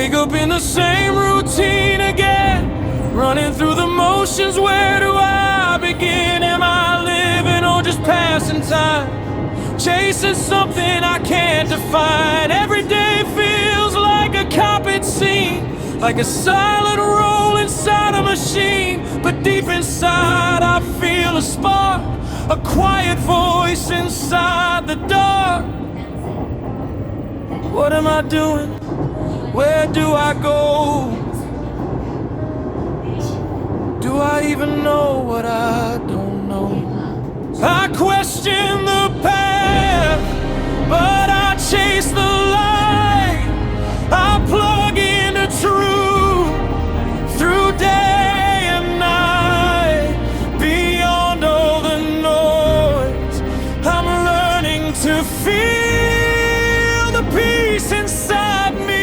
Wake up in the same routine again, running through the motions. Where do I begin? Am I living or just passing time? Chasing something I can't define. Every day feels like a copied scene, like a silent roll inside a machine. But deep inside I feel a spark, a quiet voice inside the dark. What am I doing? Where do I go? Do I even know what I don't know? I question the path, but I chase the light. I plug into truth through day and night. Beyond all the noise, I'm learning to feel the peace inside me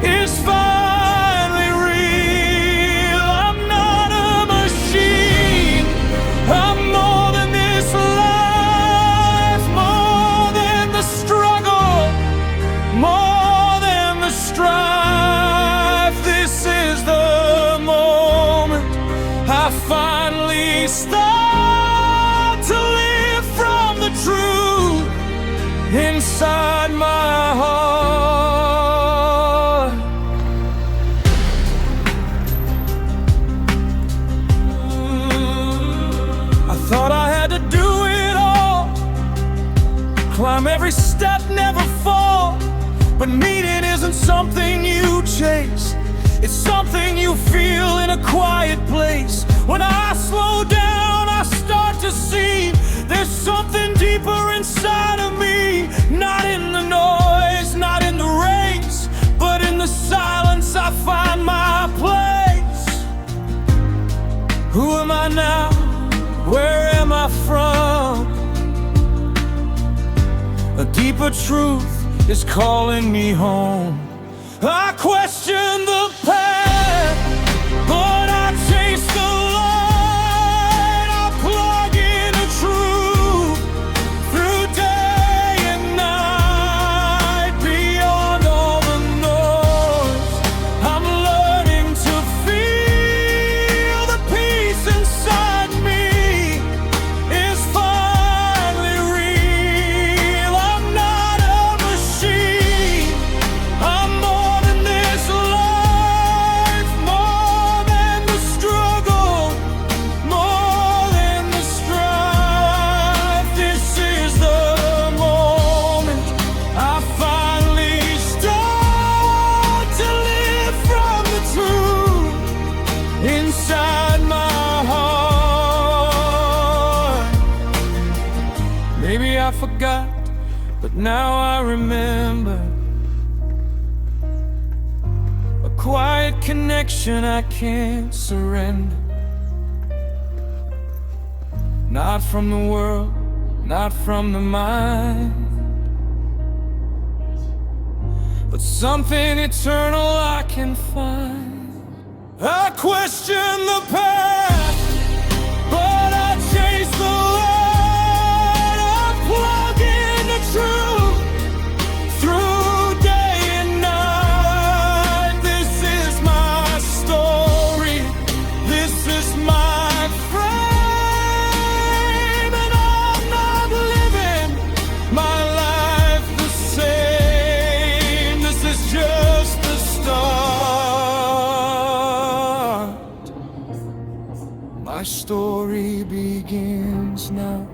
is finally real. I'm not a machine, I'm more than this life, more than the struggle, more than the strife. This is the moment I finally start to live from the truth inside my heart. I thought I had to do it all, climb every step, never fall. But meaning isn't something you chase, it's something you feel in a quiet place. When I slow down, I start to see there's something deeper inside of me. Not in the noise, not in the race, but in the silence I find my place. Who am I now? Where am I from? A deeper truth is calling me home. I question the path, but I chase the light. I plug into truth through day and night. Beyond all the noise, I'm learning to feel the peace inside me is finally real. I'm not a machine, I'm more than this life, more than the struggle, more than the strife. This is the moment I finally start to live from the truth inside my heart. Maybe I forgot, but now I remember. A quiet connection I can't surrender. Not from the world, not from the mind, but something eternal I can find. I question the past, but I chase the light. I plug into truth through day and night. This is my story, this is my frame, and I'm not living my life the same. This is just the start. My story begins now.